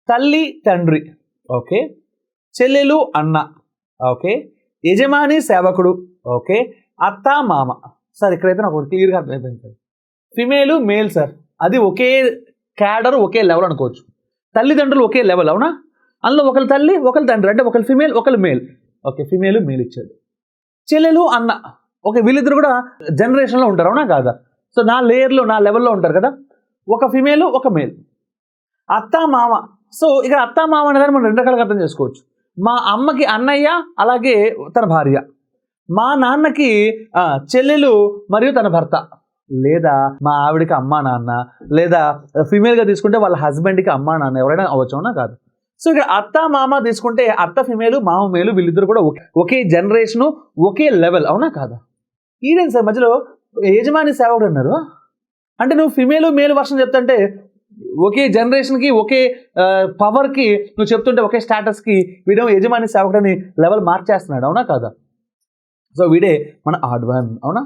తల్లి తండ్రి, ఓకే, చెల్లెలు అన్న, ఓకే, యజమాని సేవకుడు, ఓకే, అత్త మామ. సార్ ఇక్కడైతే నాకు క్లియర్గా అర్థమైపోయింది సార్. ఫిమేలు మేల్ సార్, అది ఒకే క్యాడర్ ఒకే లెవెల్ అనుకోవచ్చు. తల్లిదండ్రులు ఒకే లెవెల్, అవునా? అందులో ఒకరి తల్లి ఒకరి తండ్రి, అంటే ఒకరు ఫిమేల్ ఒకరు మేల్. ఓకే, ఫిమేలు మేల్ ఇచ్చాడు. చెల్లెలు అన్న, ఓకే, వీళ్ళిద్దరు కూడా జనరేషన్లో ఉంటారు, అవునా కాదా? సో నా లేయర్లో నా లెవెల్లో ఉంటారు కదా, ఒక ఫిమేలు ఒక మేల్. అత్త మామ, సో ఇక అత్త మామ అనేది మనం రెండు రకాలుగా అర్థం చేసుకోవచ్చు. మా అమ్మకి అన్నయ్య, అలాగే తన భార్య. మా నాన్నకి చెల్లెలు మరియు తన భర్త, లేదా మా ఆవిడకి అమ్మా నాన్న, లేదా ఫిమేల్గా తీసుకుంటే వాళ్ళ హస్బెండ్కి అమ్మా నాన్న, ఎవరైనా అవ్వచ్చు, అవునా కాదు? సో ఇక్కడ అత్త మామ తీసుకుంటే అత్త ఫిమేలు మామ మేలు, వీళ్ళిద్దరు కూడా ఒకే జనరేషను ఒకే లెవెల్, అవునా కాదా? ఈడేంటి సార్ మధ్యలో యజమాని సేవకుడు అన్నారు? అంటే నువ్వు ఫిమేలు మేలు వర్షన్ చెప్తుంటే ఒకే జనరేషన్కి ఒకే పవర్కి నువ్వు చెప్తుంటే ఒకే స్టాటస్కి వీడేమో యజమాని సేవకుడని లెవెల్ మార్చేస్తున్నాడు, అవునా కాదా? సో వీడే మన ఆడ్ వన్, అవునా?